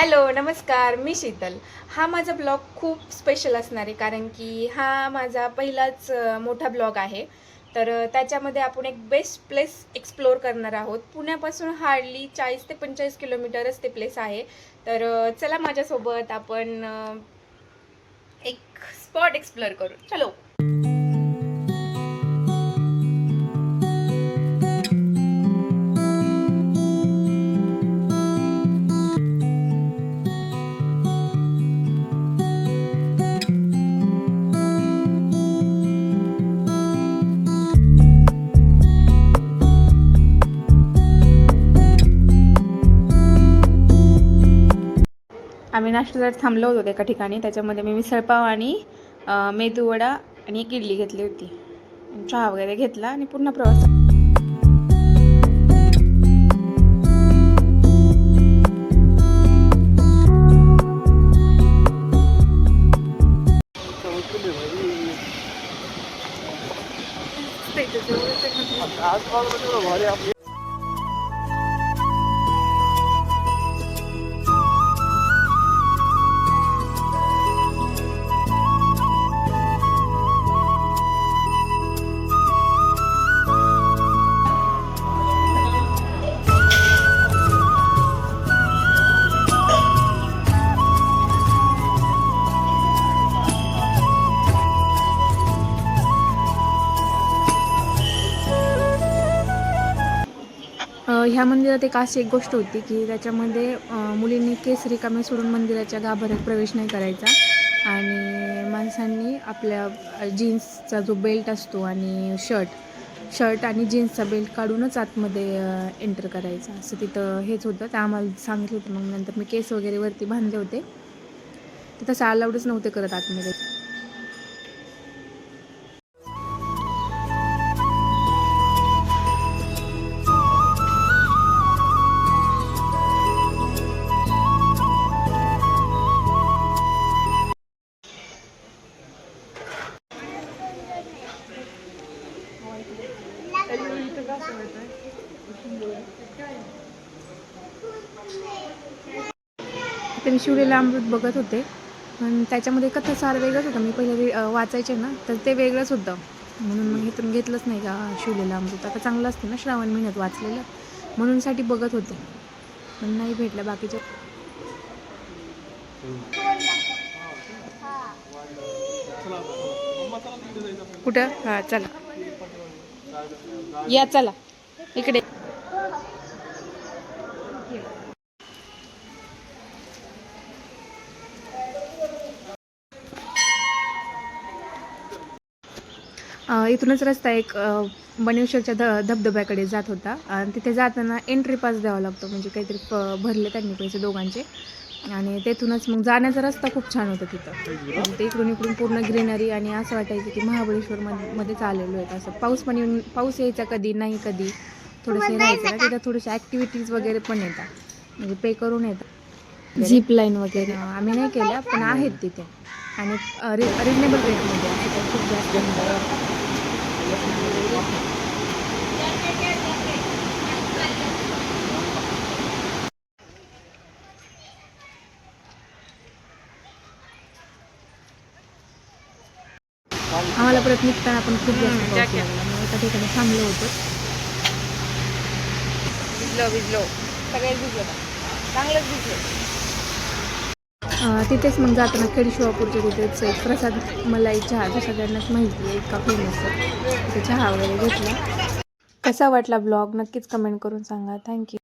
Hello नमस्कार, मी शीतल. हा माझा ब्लॉग खूप स्पेशल असणार आहे कारण की हा माझा पहिलाच मोठा ब्लॉग आहे. तर त्याच्यामध्ये आपण एक बेस्ट प्लेस एक्सप्लोर करणार आहोत. पुण्यापासून हार्डली 40 ते 45 किलोमीटरच ते प्लेस आहे. तर चला माझ्यासोबत आपण एक स्पॉट एक्सप्लोर करू. चलो. आम्ही नाश्त्यासाठी थांबलो होतो एका ठिकाणी. त्याच्यामध्ये मी मिसळपाव आणि मेदूवडा आणि एक इडली घेतली होती. चहा वगैरे घेतला आणि पुन्हा प्रवास. ह्या मंदिरात अशी एक गोष्ट होती की त्याच्यामध्ये मुलींनी केस रिकामे सोडून मंदिराच्या गाभाऱ्यात प्रवेश नाही करायचा आणि माणसांनी आपल्या जीन्सचा जो बेल्ट असतो आणि शर्ट आणि जीन्सचा बेल्ट काढूनच आतमध्ये एंटर करायचा, असं तिथं हेच होतं. ते आम्हाला सांगितलं होतं. मग नंतर मी केस वगैरे वरती बांधले होते. ते तसं अलाउडच नव्हते करत आतमध्ये. ते मी शिवलेलं अमृत बघत होते, पण त्याच्यामध्ये कथासार वेगळंच होतं. मी पहिले वाचायचे ना, तर ते वेगळंच होतं. म्हणून मग इथून घेतलंच नाही का शिवलेलं अमृत. आता चांगलं असतं ना श्रावण महिन्यात वाचलेलं, म्हणूनसाठी बघत होते, पण नाही भेटलं बाकीच्या. कुठं? हां चला या, चला इकडे. इथूनच रस्ता एक बनेश्वरच्या धबधब्याकडे जात होता आणि तिथे जाताना एंट्री पास द्यावा लागतो. म्हणजे काहीतरी भरले त्यांनी पैसे दोघांचे. आणि तेथूनच मग जाण्याचा रस्ता खूप छान होता तिथं. म्हणजे ते इकडून पूर्ण ग्रीनरी आणि असं वाटायचं की महाबळेश्वरमध्येच आलेलो आहेत. असं पाऊस यायचा कधी नाही कधी थोडंसं राहायचं ना तिथं. थोडेसे ॲक्टिव्हिटीज वगैरे पण येतात, म्हणजे पे करून येतात. झीप लाईन वगैरे आम्ही नाही केल्या, पण आहेत तिथे आणि रिजनेबल रेटमध्ये. असं काही खूप जास्त नाही. आम्हाला परत निघताना आपण खूप जास्त पाऊस लागला. मग एका ठिकाणी थांबलो होतो. भिजलो सगळे भिजलो, चांगलंच भिजलो. तिथेच मग जाताना खेड शिवापूरच्या तिथेच एक प्रसाद मलाई चहा, जो सगळ्यांनाच माहिती आहे इतका फेमस आहे. तिथे चहा वगैरे घेतला. कसा वाटला ब्लॉग नक्कीच कमेंट करून सांगा. थँक्यू.